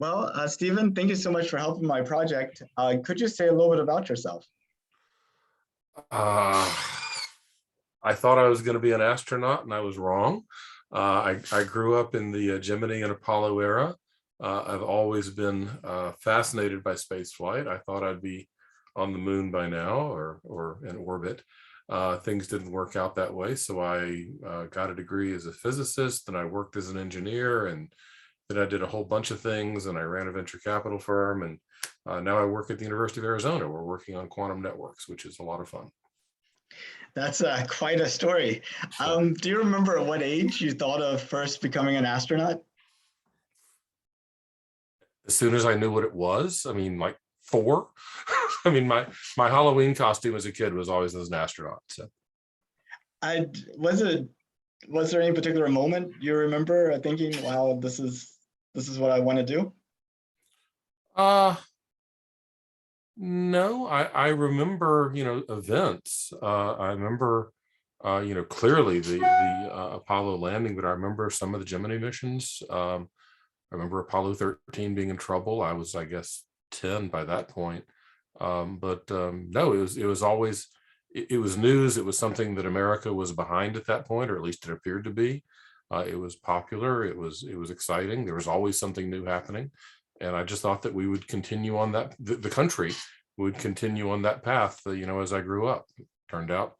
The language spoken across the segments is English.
Well, Stephen, thank you so much for helping my project. Could you say a little bit about yourself? Uh, I thought I was going to be an astronaut, and I was wrong. I grew up in the Gemini and Apollo era. I've always been fascinated by space flight. I thought I'd be on the moon by now or in orbit. Things didn't work out that way, so I got a degree as a physicist, and I worked as an engineer, and then I did a whole bunch of things, and I ran a venture capital firm, and now I work at the University of Arizona. We're working on quantum networks, which is a lot of fun. That's quite a story. So Do you remember at what age you thought of first becoming an astronaut? as soon as I knew what it was, I mean, like four. I mean, my Halloween costume as a kid was always as an astronaut. So I was it was there any particular moment you remember thinking, "Wow, this is what I want to do"? uh no, I remember, events. I remember clearly the Apollo landing, but I remember some of the Gemini missions. I remember Apollo 13 being in trouble. I was, I guess, 10 by that point. But no, it was always it was news. It was something that America was behind at that point, or at least it appeared to be. It was popular. It was exciting. There was always something new happening, and I just thought that we would continue on that. The country would continue on that path. As I grew up, turned out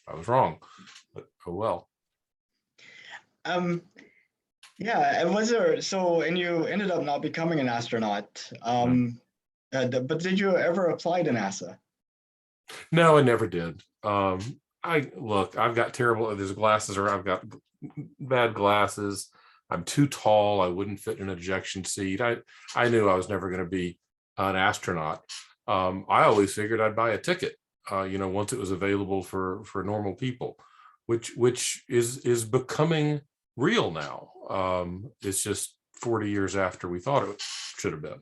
I was wrong, but oh well. Um, yeah, and was there so and you ended up not becoming an astronaut. But did you ever apply to NASA? No, I never did. I look, I've got terrible, there's glasses, or I've got bad glasses. I'm too tall. I wouldn't fit in an ejection seat. I knew I was never going to be an astronaut. I always figured I'd buy a ticket, once it was available for normal people, which is becoming real now. It's just 40 years after we thought it should have been.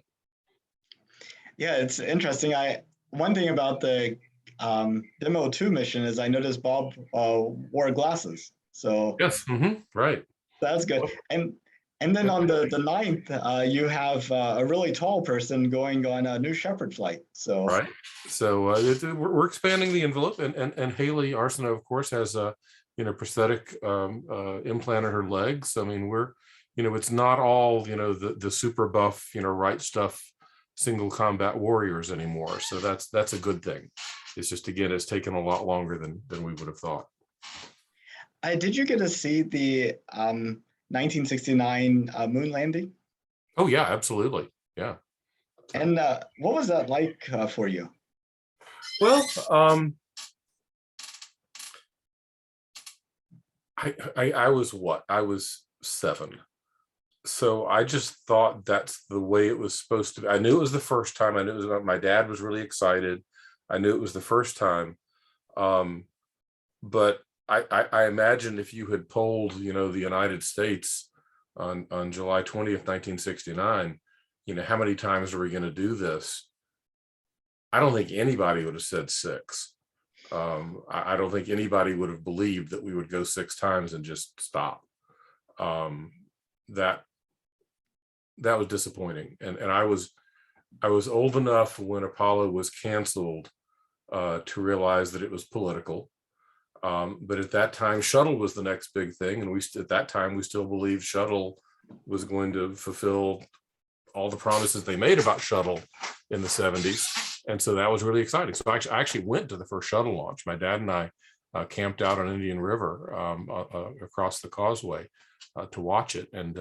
Yeah, it's interesting. I One thing about the Demo 2 mission is I noticed Bob wore glasses. So Yes, right. that's good. And then on the ninth, you have a really tall person going on a New Shepard flight. So Right. So we're expanding the envelope, and Haley Arsenault, of course, has a prosthetic implant in her legs. I mean, it's not all the super buff right stuff single combat warriors anymore. So that's a good thing. It's just, again, it's taken a lot longer than we would have thought. did you get to see the 1969 moon landing? Oh yeah, absolutely. Yeah. So, And what was that like for you? well, I was what? I was 7. So I just thought that's the way it was supposed to be. I knew it was the first time. I knew it was about, my dad was really excited. I knew it was the first time. Um, but I imagine if you had polled, the United States on July 20th, 1969, how many times are we going to do this? I don't think anybody would have said 6. I don't think anybody would have believed that we would go 6 times and just stop. That that was disappointing, and I was old enough when Apollo was canceled to realize that it was political. But at that time, shuttle was the next big thing, and at that time we still believed shuttle was going to fulfill all the promises they made about shuttle in the 70s, and so that was really exciting. So I actually went to the first shuttle launch. My dad and I camped out on Indian River, across the causeway, to watch it, and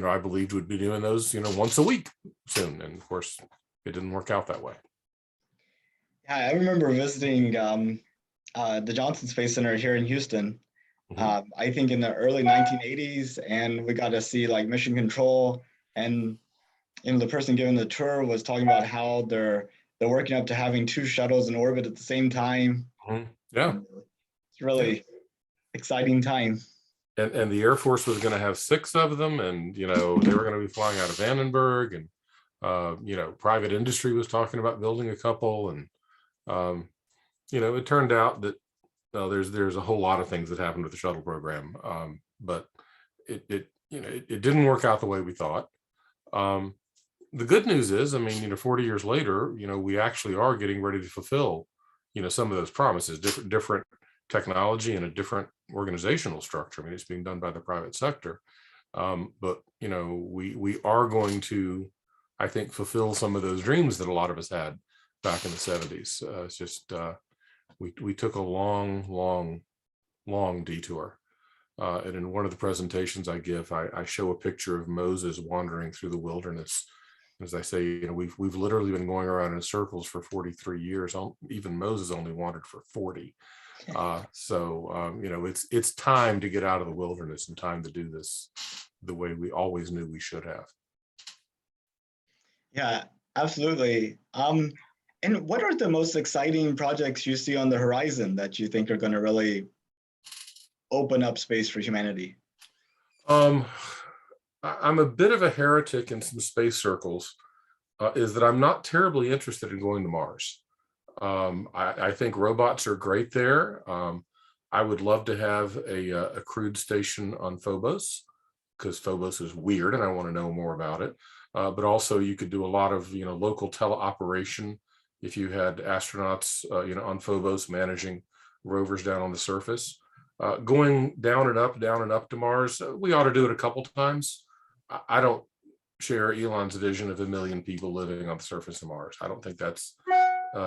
I believed we'd be doing those once a week soon, and of course it didn't work out that way. Yeah, I remember visiting the Johnson Space Center here in Houston. Mhm. I think in the early 1980s, and we got to see like mission control, and the person giving the tour was talking about how they're working up to having 2 shuttles in orbit at the same time. Yeah, And it's yeah. really exciting time. And the Air Force was going to have 6 of them, and they were going to be flying out of Vandenberg, and private industry was talking about building a couple, and um, it turned out that there's a whole lot of things that happened with the shuttle program, but it didn't work out the way we thought. Um, the good news is, I mean, 40 years later, we actually are getting ready to fulfill, some of those promises, different technology and a different organizational structure. I mean, it's being done by the private sector. But we are going to, I think, fulfill some of those dreams that a lot of us had back in the 70s. It's just we took a long detour. And in one of the presentations I give, I show a picture of Moses wandering through the wilderness. As I say, we've literally been going around in circles for 43 years. Even Moses only wandered for 40. It's time to get out of the wilderness and time to do this the way we always knew we should have. Yeah, absolutely. And what are the most exciting projects you see on the horizon that you think are going to really open up space for humanity? I'm a bit of a heretic in some space circles, is that I'm not terribly interested in going to Mars. I think robots are great there. I would love to have a crewed station on Phobos, because Phobos is weird and I want to know more about it. But also you could do a lot of, local teleoperation if you had astronauts, on Phobos managing rovers down on the surface. Going down and up to Mars, we ought to do it a couple times. I don't share Elon's vision of 1 million people living on the surface of Mars. I don't think that's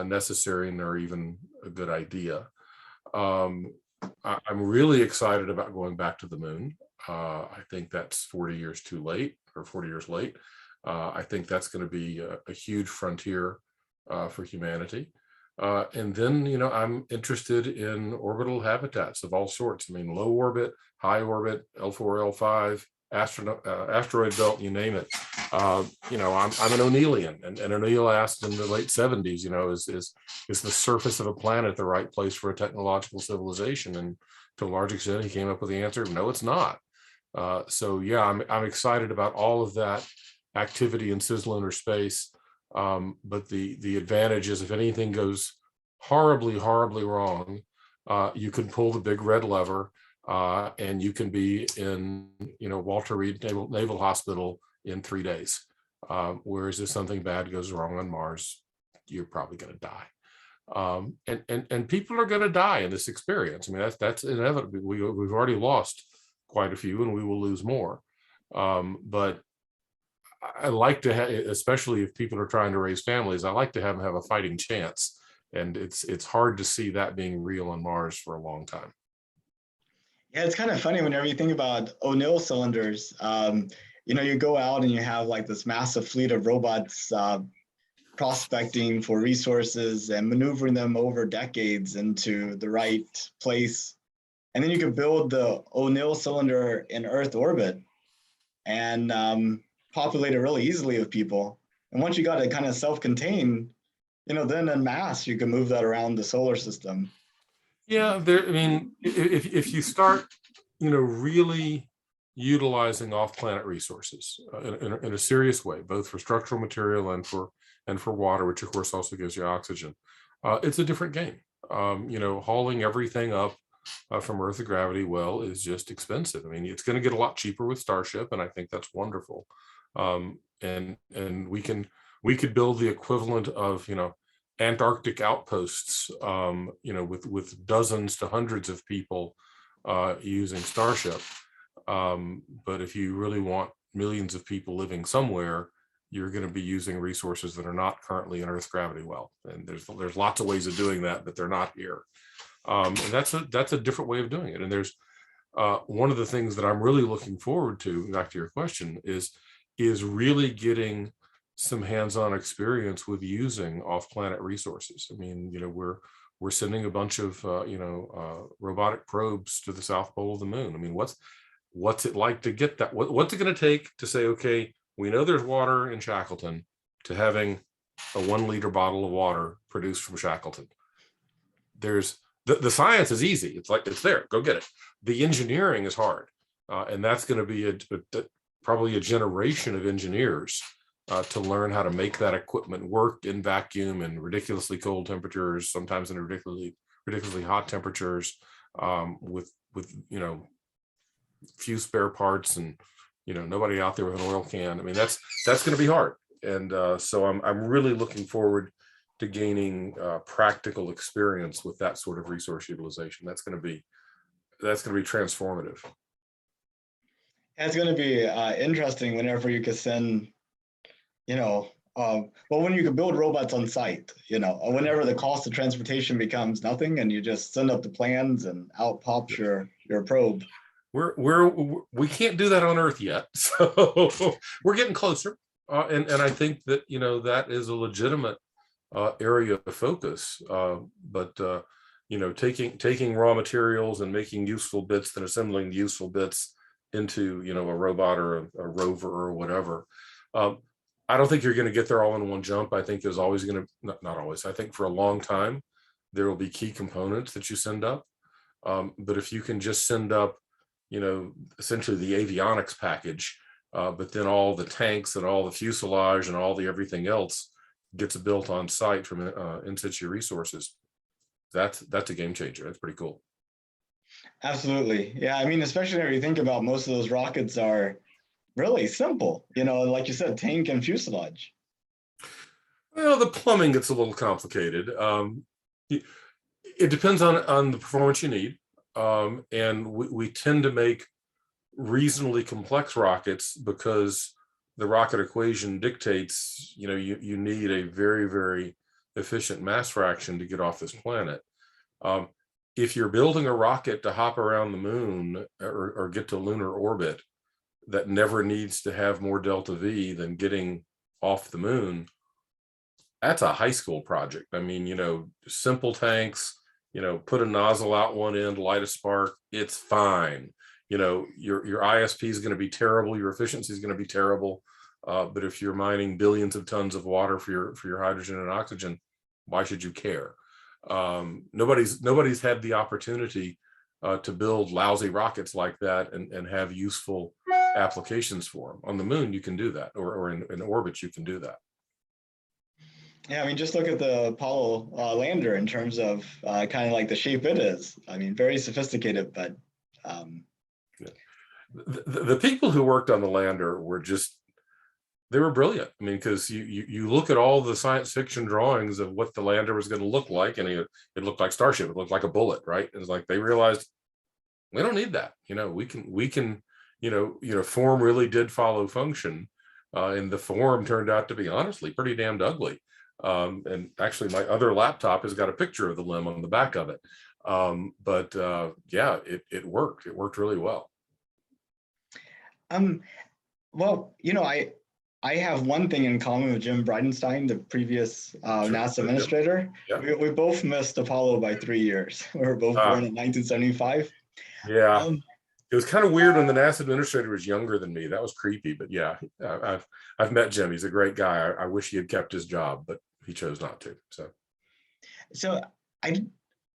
necessary nor even a good idea. I'm really excited about going back to the moon. I think that's 40 years too late, or 40 years late. I think that's going to be a huge frontier for humanity. And then, I'm interested in orbital habitats of all sorts. I mean, low orbit, high orbit, L4, L5, asteroid belt, you name it. I'm an O'Neillian, and O'Neill asked in the late 70s, is the surface of a planet the right place for a technological civilization? And to a large extent, he came up with the answer, no, it's not. I'm excited about all of that activity in cislunar space. But the advantage is, if anything goes horribly wrong, you can pull the big red lever, and you can be in, Walter Reed Naval Hospital in 3 days. Whereas if something bad goes wrong on Mars, you're probably going to die. And people are going to die in this experience. I mean, that's inevitable. We've already lost quite a few, and we will lose more. But I like to have, especially if people are trying to raise families, I like to have them have a fighting chance. And it's hard to see that being real on Mars for a long time. Yeah, it's kind of funny whenever you think about O'Neill cylinders. You go out and you have like this massive fleet of robots prospecting for resources and maneuvering them over decades into the right place. And then you can build the O'Neill cylinder in Earth orbit and populate it really easily with people. And once you got it kind of self-contained, then en masse, you can move that around the solar system. Yeah, if you start, really utilizing off-planet resources in a serious way, both for structural material and for water, which of course also gives you oxygen, it's a different game. Hauling everything up from Earth to gravity well is just expensive. I mean, it's going to get a lot cheaper with Starship, and I think that's wonderful. And we could build the equivalent of Antarctic outposts, with dozens to hundreds of people using Starship. But if you really want millions of people living somewhere, you're going to be using resources that are not currently in Earth's gravity well. And there's lots of ways of doing that, but they're not here. And that's a different way of doing it. And there's one of the things that I'm really looking forward to, back to your question, is really getting some hands-on experience with using off-planet resources. I mean, we're sending a bunch of robotic probes to the South Pole of the Moon. I mean, what's it like to get that? What's it going to take to say, okay, we know there's water in Shackleton, to having a 1 liter bottle of water produced from Shackleton? There's the science is easy. It's like, it's there, go get it. The engineering is hard, and that's going to be probably a generation of engineers to learn how to make that equipment work in vacuum and ridiculously cold temperatures, sometimes in ridiculously hot temperatures, with few spare parts, and nobody out there with an oil can. I mean, that's going to be hard. And so I'm really looking forward to gaining practical experience with that sort of resource utilization. That's going to be transformative. It's going to be interesting whenever you can send, you know, well, when you can build robots on site, or whenever the cost of transportation becomes nothing and you just send up the plans and out pops your probe. We can't do that on Earth yet, so we're getting closer. And I think that that is a legitimate area of focus. But taking raw materials and making useful bits, then assembling useful bits into a robot or a rover or whatever. I don't think you're going to get there all in one jump. I think there's always going to, not always, I think for a long time, there will be key components that you send up. But if you can just send up, essentially the avionics package, but then all the tanks and all the fuselage and all the everything else gets built on site from in situ resources, that's a game changer. That's pretty cool. Absolutely. Yeah. I mean, especially when you think about most of those rockets are really simple, like you said, tank and fuselage. Well, the plumbing gets a little complicated. It depends on the performance you need. And we tend to make reasonably complex rockets because the rocket equation dictates, you need a very, very efficient mass fraction to get off this planet. If you're building a rocket to hop around the moon or get to lunar orbit that never needs to have more delta V than getting off the moon, that's a high school project. I mean, simple tanks, put a nozzle out one end, light a spark, it's fine. Your ISP is going to be terrible, your efficiency is going to be terrible. But if you're mining billions of tons of water for your hydrogen and oxygen, why should you care? Nobody's had the opportunity to build lousy rockets like that and have useful applications for them. On the moon, you can do that, or in orbit, you can do that. Yeah, I mean, just look at the Apollo lander in terms of kind of like the shape it is. I mean, very sophisticated, but yeah. The people who worked on the lander they were brilliant. I mean, because you look at all the science fiction drawings of what the lander was going to look like, and it looked like Starship. It looked like a bullet, right? It's like they realized we don't need that. We can form really did follow function, and the form turned out to be honestly pretty damned ugly. And actually, my other laptop has got a picture of the limb on the back of it. But yeah, it worked. It worked really well. Well, I have one thing in common with Jim Bridenstine, the previous NASA administrator. Yeah. We both missed Apollo by 3 years. We were both born in 1975. Yeah. It was kind of weird when the NASA administrator was younger than me. That was creepy, but yeah, I've met Jim. He's a great guy. I wish he had kept his job, but he chose not to. So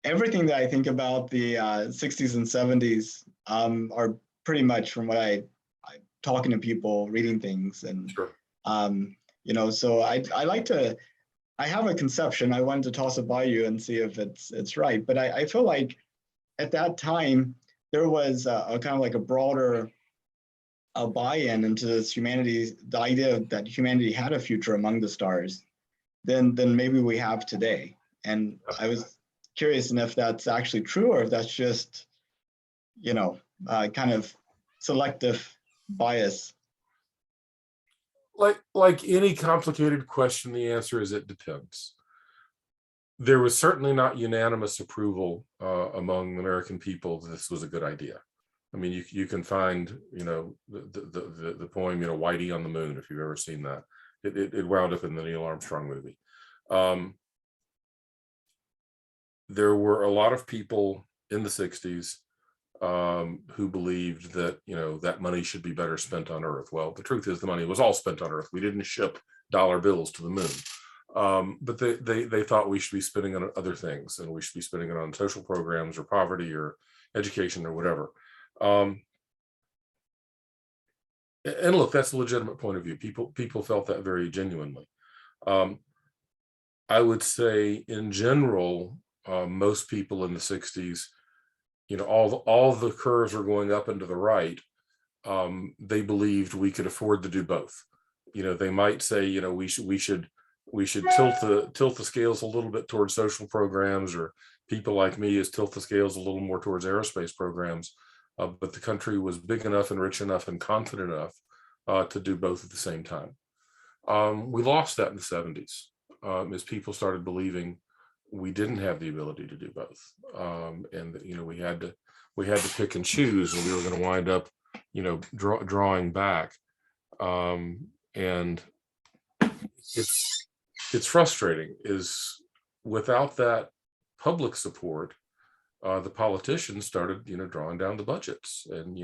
everything that I think about the 60s and 70s are pretty much from what I'm talking to people, reading things, and sure. So I like to. I have a conception. I wanted to toss it by you and see if it's right. But I feel like at that time there was a kind of like a broader buy-in into this the idea that humanity had a future among the stars than maybe we have today. And I was curious if that's actually true or if that's just, kind of selective bias. Like any complicated question, the answer is it depends. There was certainly not unanimous approval among American people that this was a good idea. I mean, you can find, the poem, Whitey on the Moon, if you've ever seen that. It wound up in the Neil Armstrong movie. There were a lot of people in the 60s who believed that, that money should be better spent on Earth. Well, the truth is the money was all spent on Earth. We didn't ship dollar bills to the moon. But they thought we should be spending on other things, and we should be spending it on social programs or poverty or education or whatever. And look, that's a legitimate point of view. People felt that very genuinely. I would say in general, most people in the 60s, all the curves were going up and to the right. They believed we could afford to do both. they might say, we should tilt the scales a little bit towards social programs, or people like me is tilt the scales a little more towards aerospace programs. But the country was big enough and rich enough and confident enough to do both at the same time. We lost that in the 70s as people started believing we didn't have the ability to do both, and that, we had to pick and choose, and we were going to wind up, drawing back, and it's frustrating. Is without that public support, the politicians started, drawing down the budgets, and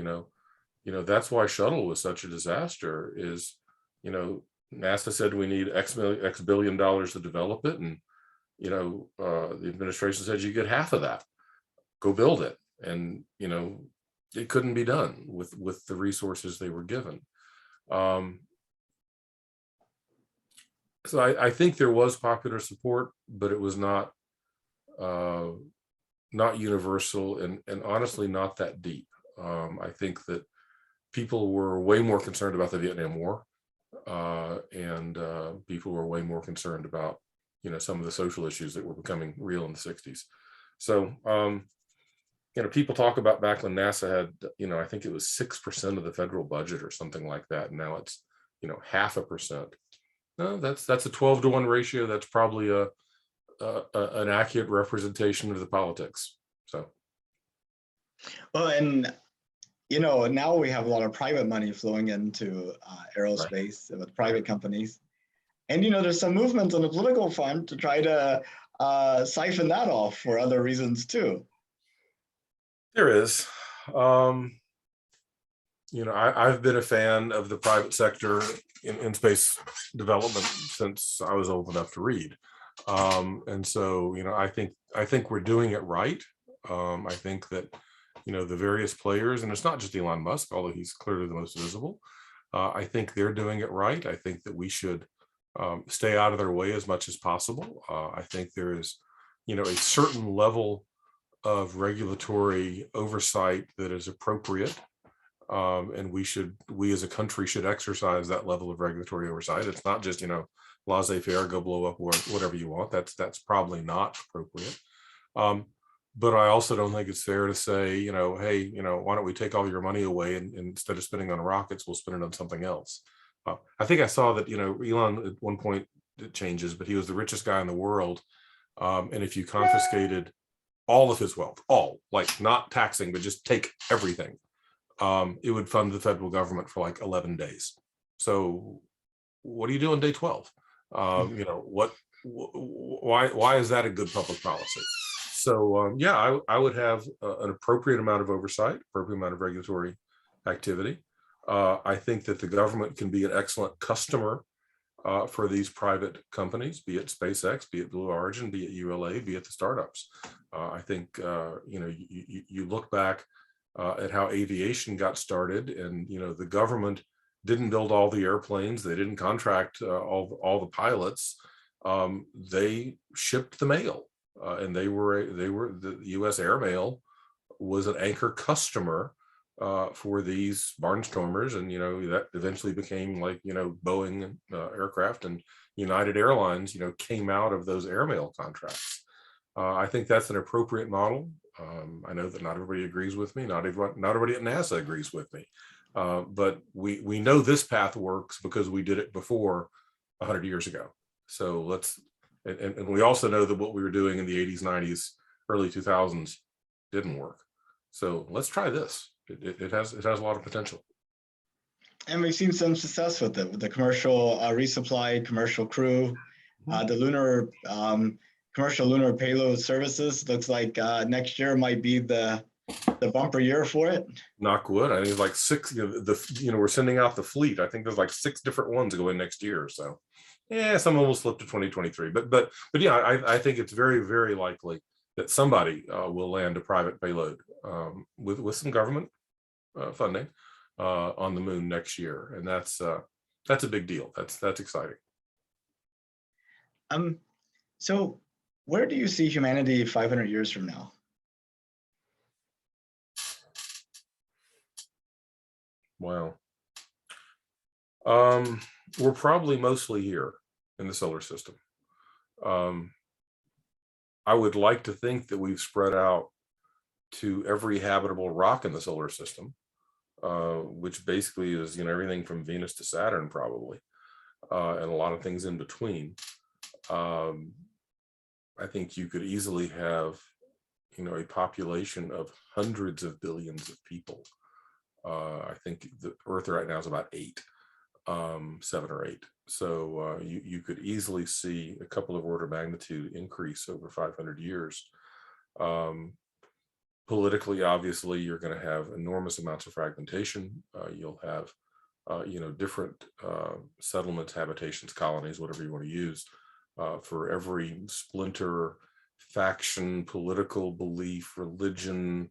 that's why shuttle was such a disaster. Is you know NASA said we need X billion dollars to develop it, and the administration said you get half of that, go build it, and it couldn't be done with the resources they were given. Um, so I think there was popular support, but it was uh, not universal, and honestly not that deep. I think that people were way more concerned about the Vietnam War, and people were way more concerned about some of the social issues that were becoming real in the 60s. So people talk about back when NASA had, I think it was 6% of the federal budget or something like that, and now it's 0.5%. No, that's a 12-to-1 ratio. That's probably an accurate representation of the politics. So, Well, and now we have a lot of private money flowing into right. aerospace with private companies. And, there's some movement on the political front to try to siphon that off for other reasons too. There is. I've been a fan of the private sector in space development since I was old enough to read. And so, I think we're doing it right. I think that, the various players, and it's not just Elon Musk, although he's clearly the most visible. I think they're doing it right. I think that we should stay out of their way as much as possible. I think there is, a certain level of regulatory oversight that is appropriate, and we as a country should exercise that level of regulatory oversight. It's not just laissez-faire, go blow up whatever you want. That's probably not appropriate. But I also don't think it's fair to say, hey, why don't we take all your money away, and instead of spending on rockets, we'll spend it on something else. I think I saw that Elon at one point, it changes, but he was the richest guy in the world, and if you confiscated all of his wealth, all, like, not taxing, but just take everything, it would fund the federal government for like 11 days. So what do you do on day 12? Why is that a good public policy? So yeah, I would have an appropriate amount of oversight, appropriate amount of regulatory activity. I think that the government can be an excellent customer for these private companies, be it SpaceX, be it Blue Origin, be it ULA, be it the startups. I think you look back at how aviation got started, and the government didn't build all the airplanes, they didn't contract all the pilots. They shipped the mail, and they were the U.S. Airmail was an anchor customer for these barnstormers, and that eventually became like Boeing aircraft, and United Airlines came out of those airmail contracts. I think that's an appropriate model. I know that not everybody agrees with me. Not everybody at NASA agrees with me. But we know this path works because we did it before 100 years ago. So and we also know that what we were doing in the 80s, 90s, early 2000s didn't work. So let's try this. It has a lot of potential. And we've seen some success with it, with the commercial resupply, commercial crew, the commercial lunar payload services. Looks like next year might be the bumper year for it. Knock wood. I think it's like 6. We're sending out the fleet. I think there's like 6 different ones going next year. So, yeah, some of them will slip to 2023. But yeah, I think it's very, very likely that somebody will land a private payload with some government funding on the moon next year, and that's a big deal. That's exciting. So where do you see humanity 500 years from now? Wow. We're probably mostly here in the solar system. Um, I would like to think that we've spread out to every habitable rock in the solar system, which basically is, everything from Venus to Saturn, probably, and a lot of things in between. Um, I think you could easily have, a population of hundreds of billions of people. I think the Earth right now is about 8, 7 or 8. So you could easily see a couple of order of magnitude increase over 500 years. Politically, obviously, you're going to have enormous amounts of fragmentation. You'll have, different settlements, habitations, colonies, whatever you want to use, for every splinter, faction, political belief, religion,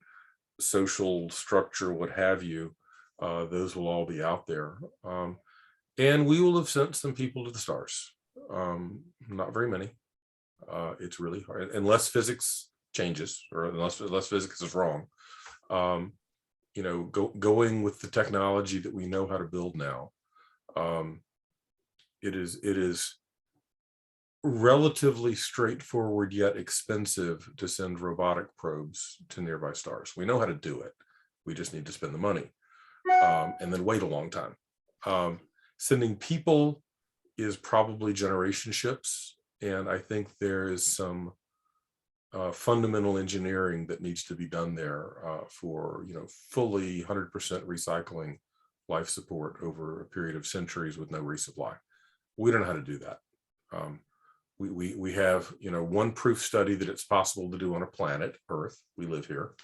social structure, what have you. Those will all be out there. And we will have sent some people to the stars. Not very many. It's really hard, unless physics changes, or unless physics is wrong. Going with the technology that we know how to build now, it is relatively straightforward yet expensive to send robotic probes to nearby stars. We know how to do it. We just need to spend the money, and then wait a long time. Sending people is probably generation ships, and I think there is some fundamental engineering that needs to be done there, for fully 100% recycling life support over a period of centuries with no resupply. We don't know how to do that. We have one proof study that it's possible to do on a planet Earth. We live here.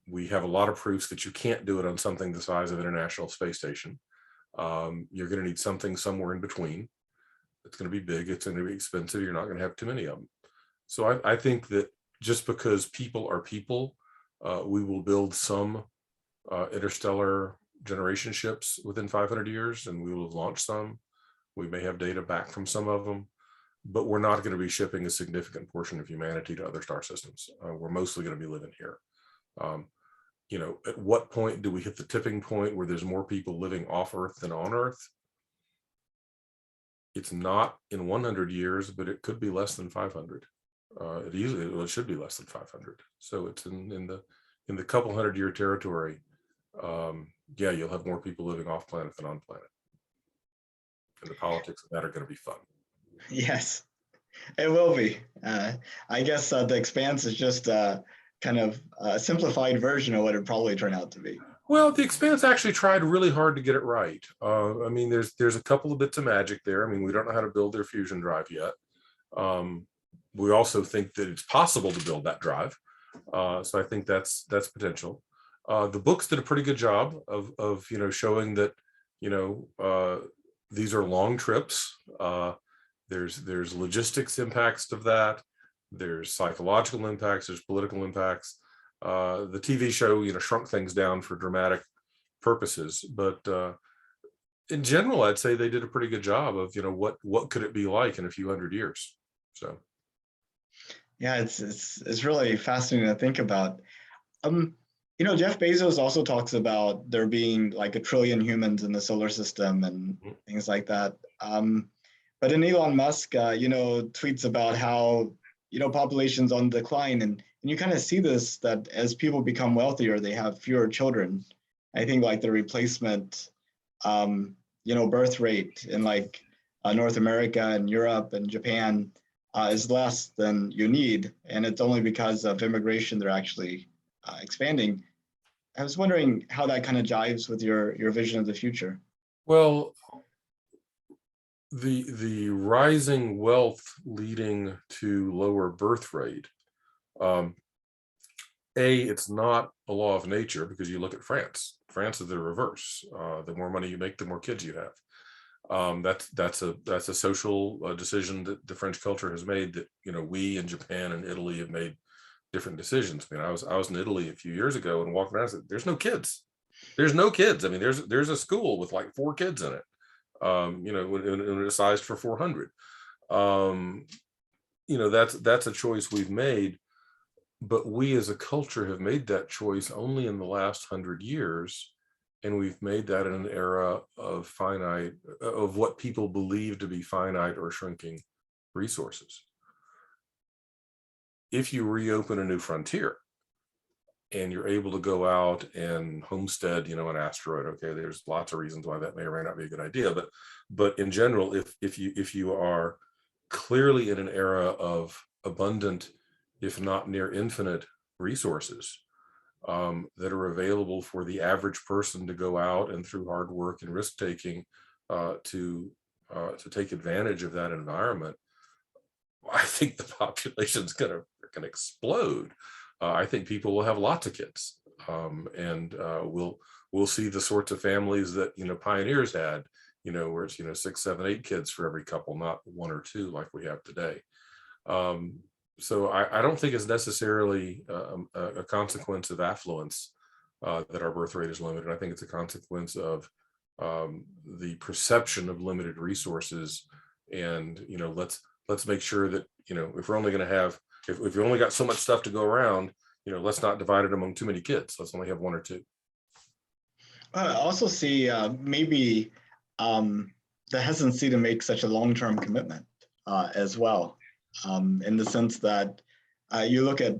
We have a lot of proofs that you can't do it on something the size of International Space Station. You're going to need something somewhere in between. It's going to be big. It's going to be expensive. You're not going to have too many of them. So I think that just because people are people, we will build some interstellar generation ships within 500 years, and we will have launched some. We may have data back from some of them, but we're not going to be shipping a significant portion of humanity to other star systems. We're mostly going to be living here. At what point do we hit the tipping point where there's more people living off Earth than on Earth? It's not in 100 years, but it could be less than 500. It should be less than 500. So it's in the couple 100-year territory. Yeah, you'll have more people living off planet than on planet, and the politics of that are going to be fun. Yes, it will be. I guess the Expanse is just kind of a simplified version of what it probably turned out to be. Well, the Expanse actually tried really hard to get it right. I mean, there's a couple of bits of magic there. I mean, we don't know how to build their fusion drive yet. We also think that it's possible to build that drive. So I think that's potential. The books did a pretty good job of showing that these are long trips. There's logistics impacts of that. There's psychological impacts. There's political impacts. The TV show shrunk things down for dramatic purposes, but in general, I'd say they did a pretty good job of what could it be like in a few hundred years. So yeah, it's really fascinating to think about. Jeff Bezos also talks about there being like 1 trillion humans in the solar system and things like that. But then Elon Musk, tweets about how population's on decline, and you kind of see this, that as people become wealthier, they have fewer children. I think like the replacement, birth rate in like North America and Europe and Japan is less than you need, and it's only because of immigration they're actually expanding. I was wondering how that kind of jives with your vision of the future. Well, the rising wealth leading to lower birth rate. It's not a law of nature, because you look at France. France is the reverse. The more money you make, the more kids you have. That's a social decision that the French culture has made, that we in Japan and Italy have made different decisions. I mean, I was in Italy a few years ago and walked around and said, there's no kids. There's no kids. I mean, there's a school with like 4 kids in it. When it's sized for 400. That's a choice we've made, but we as a culture have made that choice only in the last 100 years, and we've made that in an era of of what people believe to be finite or shrinking resources. If you reopen a new frontier and you're able to go out and homestead, an asteroid, okay, there's lots of reasons why that may or may not be a good idea, but in general, if you are clearly in an era of abundant, if not near infinite resources, that are available for the average person to go out and through hard work and risk taking to take advantage of that environment, I think the population's gonna explode. I think people will have lots of kids, and we'll see the sorts of families that pioneers had, where it's 6, 7, 8 kids for every couple, not 1 or 2 like we have today. So I don't think it's necessarily a consequence of affluence that our birth rate is limited. I think it's a consequence of the perception of limited resources, and let's make sure that if we're only going to have if we only got so much stuff to go around, let's not divide it among too many kids. Let's only have 1 or 2. I also see maybe the hesitancy to make such a long-term commitment as well, in the sense that you look at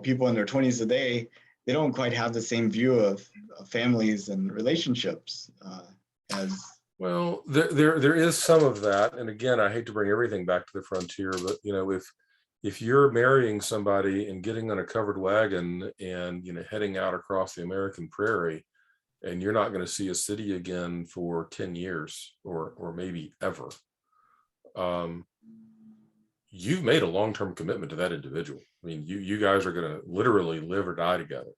people in their 20s today, they don't quite have the same view of families and relationships as. Well, there is some of that, and again, I hate to bring everything back to the frontier, but if you're marrying somebody and getting on a covered wagon and heading out across the American prairie, and you're not going to see a city again for 10 years or maybe ever, you've made a long-term commitment to that individual. I mean, you guys are going to literally live or die together.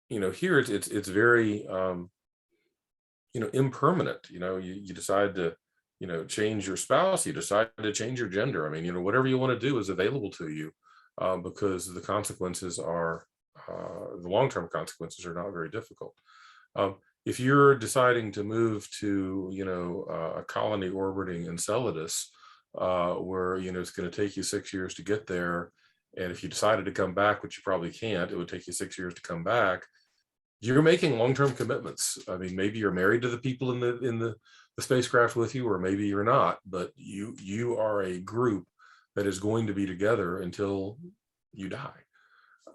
Here it's very impermanent. You decide to change your spouse, you decide to change your gender. I mean, whatever you want to do is available to you, because the consequences are the long-term consequences are not very difficult. If you're deciding to move to a colony orbiting Enceladus, where it's going to take you 6 years to get there, and if you decided to come back, which you probably can't, it would take you 6 years to come back. You're making long-term commitments. I mean, maybe you're married to the people in the spacecraft with you, or maybe you're not, but you are a group that is going to be together until you die.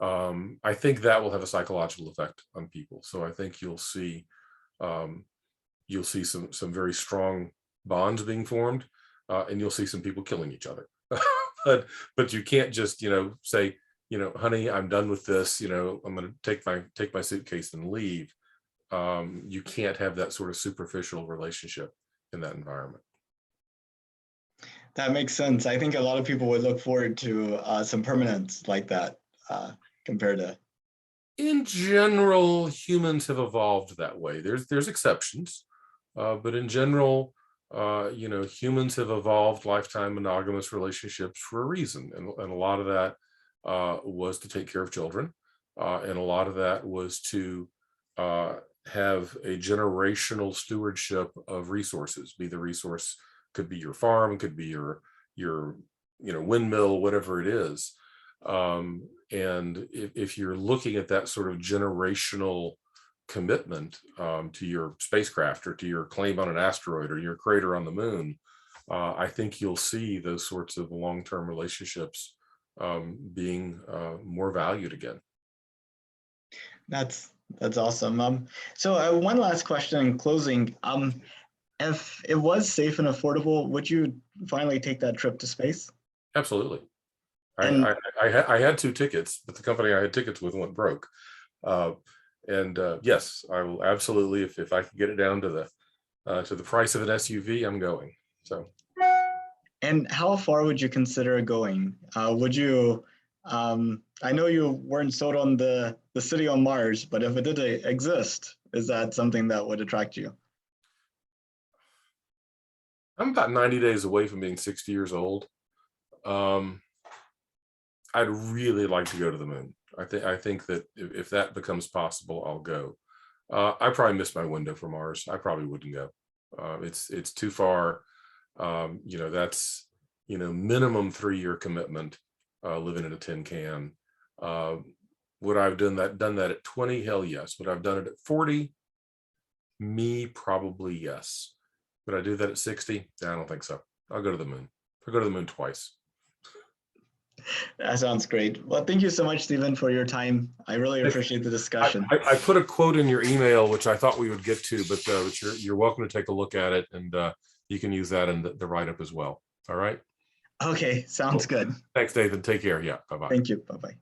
I think that will have a psychological effect on people. So I think you'll see some very strong bonds being formed, and you'll see some people killing each other. but you can't just say, honey, I'm done with this. I'm going to take my suitcase and leave. You can't have that sort of superficial relationship in that environment. That makes sense. I think a lot of people would look forward to some permanence like that compared to. In general, humans have evolved that way. There's exceptions, but in general, humans have evolved lifetime monogamous relationships for a reason, and a lot of that was to take care of children, and a lot of that was to have a generational stewardship of resources. Be the resource could be your farm, could be your windmill, whatever it is. And if you're looking at that sort of generational commitment to your spacecraft, or to your claim on an asteroid, or your crater on the moon, I think you'll see those sorts of long-term relationships being more valued again. That's awesome. So one last question in closing. If it was safe and affordable, would you finally take that trip to space? Absolutely. And I had 2 tickets, but the company I had tickets with went broke. Yes, I will absolutely. If I can get it down to the price of an SUV, I'm going. So. And how far would you consider going? Would you? I know you weren't sold on the city on Mars, but if it did exist, is that something that would attract you? I'm about 90 days away from being 60 years old. I'd really like to go to the moon. I think that if that becomes possible, I'll go. I probably missed my window for Mars. I probably wouldn't go. It's too far. That's minimum 3-year commitment, living in a tin can. Would I have done that at 20? Hell yes. Would I have done it at 40? Me, probably yes. Would I do that at 60? I don't think so. I'll go to the moon. I'll go to the moon twice. That sounds great. Well, thank you so much, Stephen, for your time. I really appreciate the discussion. I put a quote in your email, which I thought we would get to, but you're welcome to take a look at it, and you can use that in the write-up as well. All right. Okay, sounds good. Thanks, Nathan. Take care. Yeah. Bye-bye. Thank you. Bye-bye.